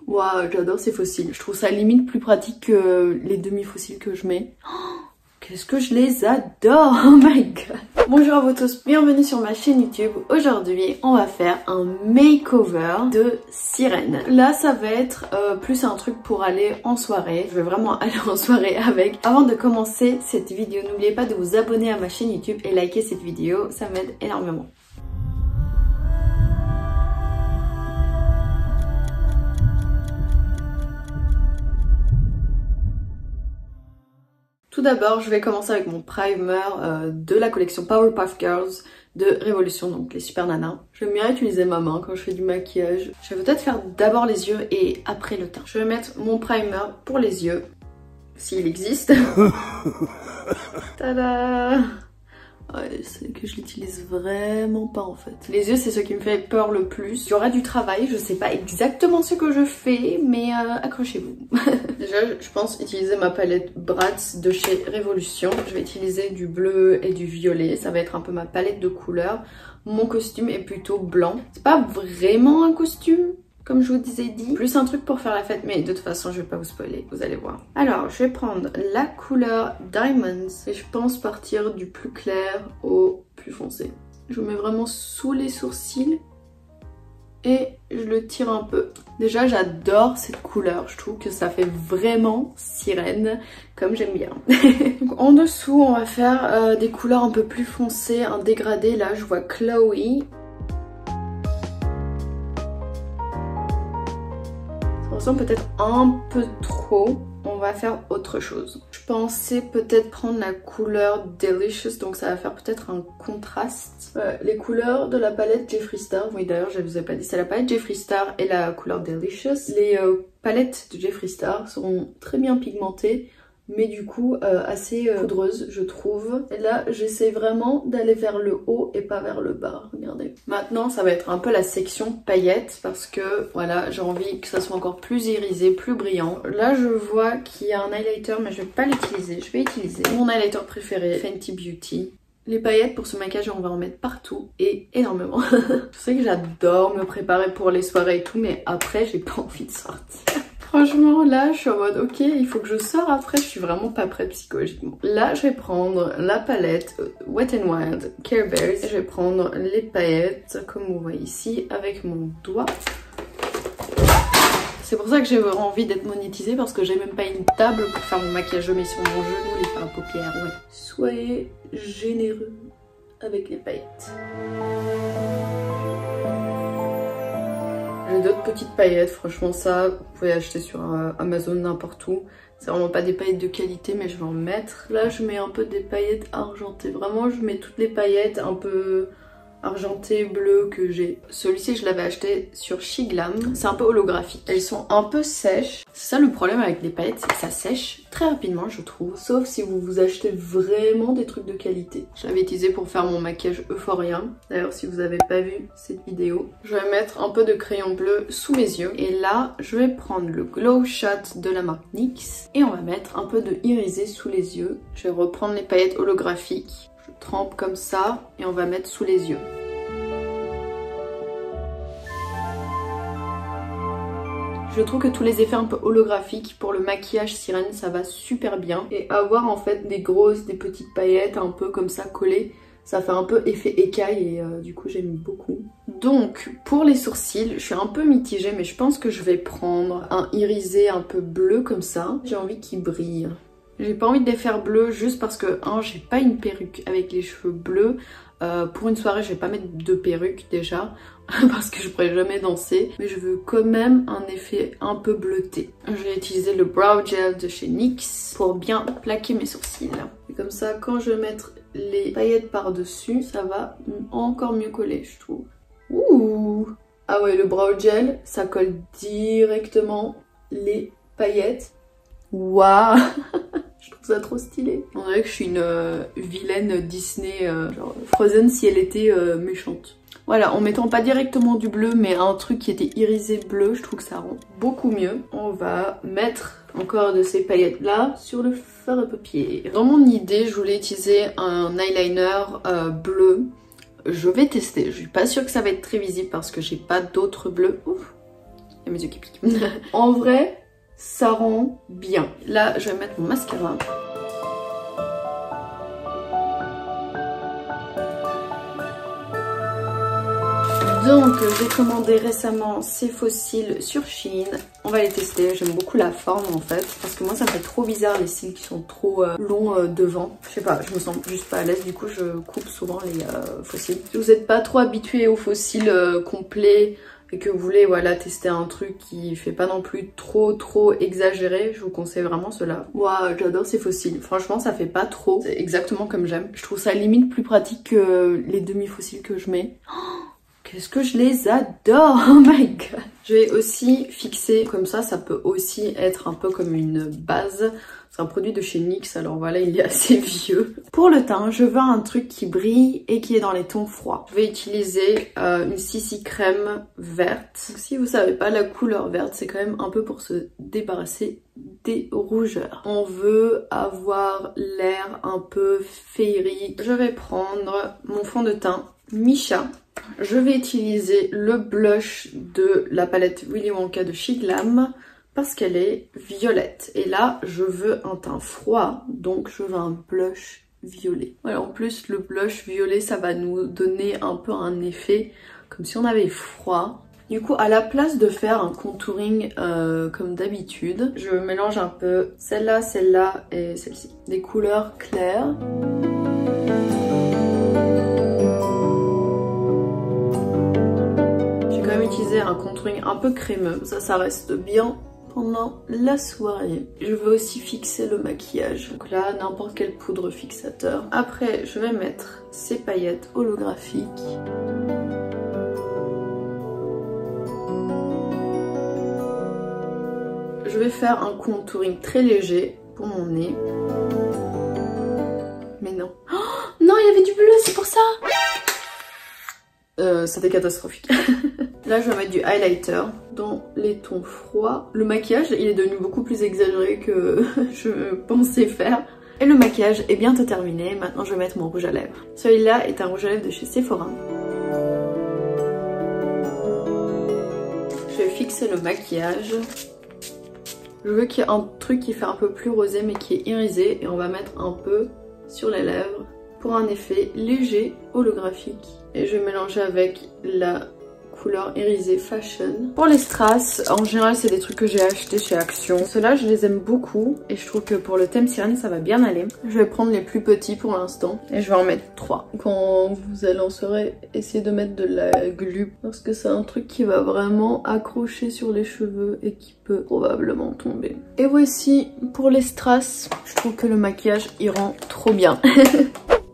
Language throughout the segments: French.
Waouh, j'adore ces fossiles. Je trouve ça limite plus pratique que les demi-fossiles que je mets. Oh, qu'est-ce que je les adore. Oh my god. Bonjour à vous tous, bienvenue sur ma chaîne YouTube. Aujourd'hui, on va faire un makeover de sirène. Là, ça va être plus un truc pour aller en soirée. Je vais vraiment aller en soirée avec. Avant de commencer cette vidéo, n'oubliez pas de vous abonner à ma chaîne YouTube et liker cette vidéo. Ça m'aide énormément. Tout d'abord, je vais commencer avec mon primer de la collection Powerpuff Girls de Révolution, donc les super nanas. J'aime bien utiliser ma main quand je fais du maquillage. Je vais peut-être faire d'abord les yeux et après le teint. Je vais mettre mon primer pour les yeux, s'il existe. Tada! Ouais, c'est que je l'utilise vraiment pas en fait. Les yeux, c'est ce qui me fait peur le plus. Il y aura du travail, je sais pas exactement ce que je fais, mais accrochez-vous. Déjà, je pense utiliser ma palette Bratz de chez Révolution. Je vais utiliser du bleu et du violet, ça va être un peu ma palette de couleurs. Mon costume est plutôt blanc. C'est pas vraiment un costume, comme je vous ai dit, plus un truc pour faire la fête, mais de toute façon je vais pas vous spoiler, vous allez voir. Alors je vais prendre la couleur Diamonds et je pense partir du plus clair au plus foncé. Je le mets vraiment sous les sourcils et je le tire un peu. Déjà j'adore cette couleur, je trouve que ça fait vraiment sirène comme j'aime bien. Donc, en dessous on va faire des couleurs un peu plus foncées, un dégradé. Là je vois Chloe. Peut-être un peu trop, on va faire autre chose. Je pensais peut-être prendre la couleur Delicious, donc ça va faire peut-être un contraste. Les couleurs de la palette Jeffree Star, oui d'ailleurs je vous ai pas dit, c'est la palette Jeffree Star et la couleur Delicious. Les palettes de Jeffree Star seront très bien pigmentées, mais du coup assez poudreuse je trouve. Et là j'essaie vraiment d'aller vers le haut et pas vers le bas, regardez. Maintenant ça va être un peu la section paillettes parce que voilà, j'ai envie que ça soit encore plus irisé, plus brillant. Là je vois qu'il y a un highlighter mais je vais pas l'utiliser. Je vais utiliser mon highlighter préféré, Fenty Beauty. Les paillettes pour ce maquillage on va en mettre partout et énormément. Je sais que j'adore me préparer pour les soirées et tout, mais après j'ai pas envie de sortir. Franchement là je suis en mode ok, il faut que je sors après, je suis vraiment pas prête psychologiquement. Là je vais prendre la palette Wet n Wild Care Bears et je vais prendre les paillettes comme vous voyez ici avec mon doigt. C'est pour ça que j'ai envie d'être monétisée parce que j'ai même pas une table pour faire mon maquillage. Je mets sur mon genou les fards à paupières, ouais. Soyez généreux avec les paillettes. J'ai d'autres petites paillettes, franchement ça, vous pouvez acheter sur Amazon n'importe où. C'est vraiment pas des paillettes de qualité mais je vais en mettre. Là je mets un peu des paillettes argentées, vraiment je mets toutes les paillettes un peu argenté bleu que j'ai. Celui-ci je l'avais acheté sur Shiglam. C'est un peu holographique. Elles sont un peu sèches. C'est ça le problème avec les paillettes, c'est que ça sèche très rapidement je trouve. Sauf si vous vous achetez vraiment des trucs de qualité. Je l'avais utilisé pour faire mon maquillage Euphoria. D'ailleurs si vous n'avez pas vu cette vidéo. Je vais mettre un peu de crayon bleu sous mes yeux. Et là je vais prendre le Glow Shot de la marque NYX. Et on va mettre un peu de irisé sous les yeux. Je vais reprendre les paillettes holographiques. Je trempe comme ça et on va mettre sous les yeux. Je trouve que tous les effets un peu holographiques pour le maquillage sirène ça va super bien. Et avoir en fait des grosses, des petites paillettes un peu comme ça collées, ça fait un peu effet écaille et du coup j'aime beaucoup. Donc pour les sourcils, je suis un peu mitigée mais je pense que je vais prendre un irisé un peu bleu comme ça. J'ai envie qu'il brille. J'ai pas envie de les faire bleus juste parce que j'ai pas une perruque avec les cheveux bleus. Pour une soirée je vais pas mettre de perruque déjà parce que je pourrais jamais danser, mais je veux quand même un effet un peu bleuté. Je vais utiliser le Brow Gel de chez NYX pour bien plaquer mes sourcils. Et comme ça quand je vais mettre les paillettes par dessus ça va encore mieux coller je trouve. Ouh. Ah ouais, le Brow Gel ça colle directement les paillettes. Waouh. Je trouve ça trop stylé. On dirait que je suis une vilaine Disney, genre Frozen si elle était méchante. Voilà, en mettant pas directement du bleu mais un truc qui était irisé bleu, je trouve que ça rend beaucoup mieux. On va mettre encore de ces paillettes là sur le fard à paupières. Dans mon idée, je voulais utiliser un eyeliner bleu. Je vais tester, je suis pas sûre que ça va être très visible parce que j'ai pas d'autres bleus. Ouf. Il y a mes yeux qui piquent. En vrai, ça rend bien. Là, je vais mettre mon mascara. Donc j'ai commandé récemment ces faux cils sur Shein. On va les tester, j'aime beaucoup la forme en fait. Parce que moi ça me fait trop bizarre les cils qui sont trop longs devant. Je sais pas, je me sens juste pas à l'aise, du coup je coupe souvent les faux cils. Si vous n'êtes pas trop habitué aux faux cils complets et que vous voulez voilà tester un truc qui fait pas non plus trop exagéré, je vous conseille vraiment cela. Moi j'adore ces faux cils, franchement ça fait pas trop, c'est exactement comme j'aime. Je trouve ça limite plus pratique que les demi faux cils que je mets. Qu'est-ce que je les adore, oh my god. Je vais aussi fixer, comme ça peut aussi être un peu comme une base. C'est un produit de chez NYX, alors voilà, il est assez vieux. Pour le teint, je veux un truc qui brille et qui est dans les tons froids. Je vais utiliser une CC crème verte. Donc, si vous savez pas, la couleur verte, c'est quand même un peu pour se débarrasser des rougeurs. On veut avoir l'air un peu féerique. Je vais prendre mon fond de teint Missha. Je vais utiliser le blush de la palette Willy Wonka de Chez Glam parce qu'elle est violette. Et là, je veux un teint froid, donc je veux un blush violet. Voilà, en plus, le blush violet, ça va nous donner un peu un effet comme si on avait froid. Du coup, à la place de faire un contouring comme d'habitude, je mélange un peu celle-là, celle-là et celle-ci. Des couleurs claires. Utiliser un contouring un peu crémeux, ça reste bien pendant la soirée. Je veux aussi fixer le maquillage, donc là n'importe quelle poudre fixateur. Après je vais mettre ces paillettes holographiques. Je vais faire un contouring très léger pour mon nez. Mais non. Oh, non, il y avait du bleu, c'est pour ça. C'était catastrophique. Là je vais mettre du highlighter dans les tons froids. Le maquillage il est devenu beaucoup plus exagéré que je pensais faire. Et le maquillage est bientôt terminé. Maintenant je vais mettre mon rouge à lèvres. Celui-là est un rouge à lèvres de chez Sephora. Je vais fixer le maquillage. Je veux qu'il y ait un truc qui fait un peu plus rosé mais qui est irisé. Et on va mettre un peu sur les lèvres pour un effet léger holographique. Et je vais mélanger avec la couleur irisée Fashion. Pour les strass, en général c'est des trucs que j'ai achetés chez Action. Ceux-là je les aime beaucoup et je trouve que pour le thème sirène ça va bien aller. Je vais prendre les plus petits pour l'instant et je vais en mettre 3. Quand vous allez en soirée, essayez de mettre de la glu parce que c'est un truc qui va vraiment accrocher sur les cheveux et qui peut probablement tomber. Et voici pour les strass, je trouve que le maquillage il rend trop bien.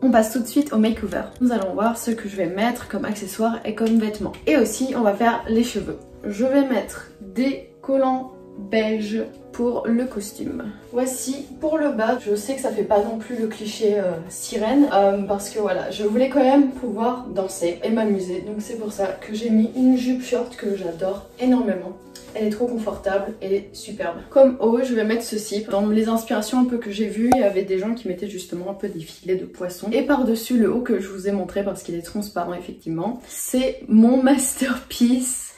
On passe tout de suite au makeover. Nous allons voir ce que je vais mettre comme accessoires et comme vêtements. Et aussi, on va faire les cheveux. Je vais mettre des collants beige pour le costume. Voici pour le bas. Je sais que ça fait pas non plus le cliché sirène parce que voilà, je voulais quand même pouvoir danser et m'amuser. Donc c'est pour ça que j'ai mis une jupe short que j'adore énormément. Elle est trop confortable et superbe. Comme haut, je vais mettre ceci. Dans les inspirations un peu que j'ai vues, il y avait des gens qui mettaient justement un peu des filets de poisson. Et par-dessus le haut que je vous ai montré parce qu'il est transparent effectivement, c'est mon masterpiece.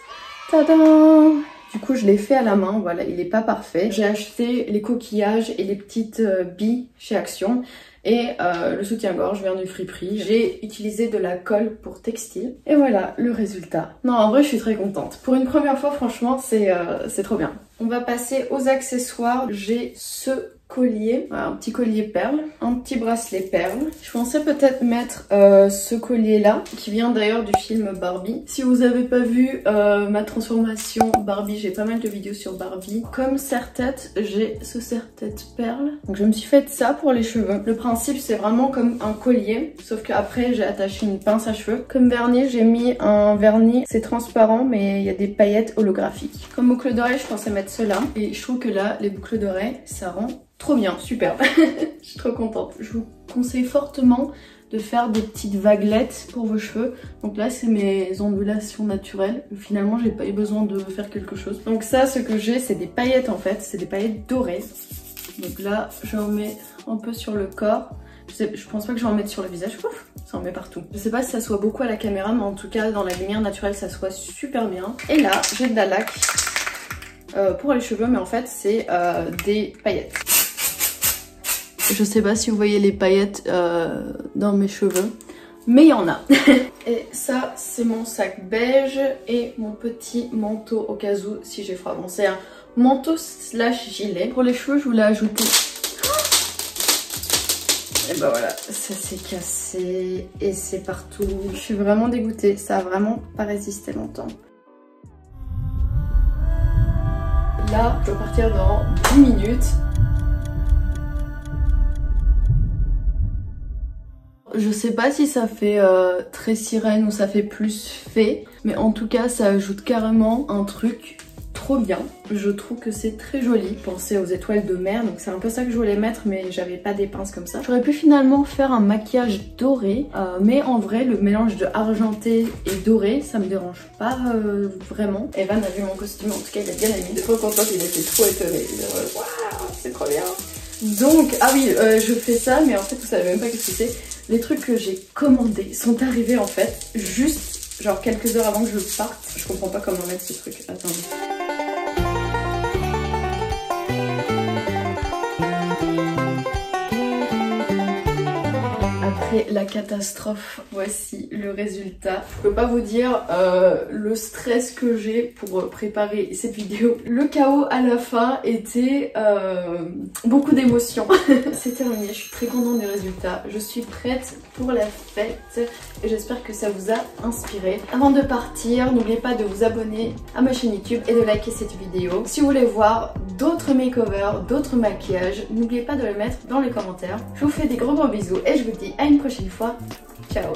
Tadam! Du coup, je l'ai fait à la main, voilà, il n'est pas parfait. J'ai acheté les coquillages et les petites billes chez Action. Et le soutien-gorge vient du Friperie. J'ai utilisé de la colle pour textile. Et voilà le résultat. Non, en vrai, je suis très contente. Pour une première fois, franchement, c'est trop bien. On va passer aux accessoires. J'ai ce collier, un petit collier perle, un petit bracelet perle. Je pensais peut-être mettre ce collier là, qui vient d'ailleurs du film Barbie. Si vous n'avez pas vu ma transformation Barbie, j'ai pas mal de vidéos sur Barbie. Comme serre-tête, j'ai ce serre-tête perle. Donc je me suis fait ça pour les cheveux. Le principe c'est vraiment comme un collier, sauf qu'après j'ai attaché une pince à cheveux. Comme vernis, j'ai mis un vernis, c'est transparent mais il y a des paillettes holographiques. Comme boucle d'oreille, je pensais mettre cela. Et je trouve que là, les boucles d'oreille, ça rend trop bien, superbe. Je suis trop contente. Je vous conseille fortement de faire des petites vaguelettes pour vos cheveux. Donc là, c'est mes ondulations naturelles. Finalement, j'ai pas eu besoin de faire quelque chose. Donc ça, ce que j'ai, c'est des paillettes en fait. C'est des paillettes dorées. Donc là, j'en mets un peu sur le corps. Je pense pas que je vais en mettre sur le visage. Ouf, ça en met partout. Je sais pas si ça soit beaucoup à la caméra, mais en tout cas, dans la lumière naturelle, ça soit super bien. Et là, j'ai de la laque. pour les cheveux, mais en fait c'est des paillettes. Je sais pas si vous voyez les paillettes dans mes cheveux, mais il y en a. Et ça c'est mon sac beige et mon petit manteau au cas où si j'ai froid. Bon, c'est un manteau slash gilet. Pour les cheveux je voulais ajouter... Et bah voilà, ça s'est cassé et c'est partout. Je suis vraiment dégoûtée, ça a vraiment pas résisté longtemps. Là, je vais partir dans 10 minutes. Je sais pas si ça fait très sirène ou ça fait plus fée, mais en tout cas ça ajoute carrément un truc trop bien. Je trouve que c'est très joli. Pensez aux étoiles de mer, donc c'est un peu ça que je voulais mettre, mais j'avais pas des pinces comme ça. J'aurais pu finalement faire un maquillage doré, mais en vrai le mélange de argenté et doré ça me dérange pas vraiment. Evan a vu mon costume, en tout cas il a bien aimé. Il est trop content, il était trop étonné. Il est waouh, c'est trop bien. Donc, ah oui, je fais ça, mais en fait vous savez même pas qu'est-ce que c'est. Les trucs que j'ai commandés sont arrivés en fait juste genre quelques heures avant que je parte. Je comprends pas comment mettre ce truc. Attendez. Après la catastrophe, voici le résultat. Je peux pas vous dire le stress que j'ai pour préparer cette vidéo. Le chaos à la fin était beaucoup d'émotions. C'est terminé, je suis très contente du résultat. Je suis prête pour la fête et j'espère que ça vous a inspiré. Avant de partir, n'oubliez pas de vous abonner à ma chaîne YouTube et de liker cette vidéo. Si vous voulez voir d'autres makeovers, d'autres maquillages, n'oubliez pas de le mettre dans les commentaires. Je vous fais des gros bisous et je vous dis à une prochaine fois. Ciao!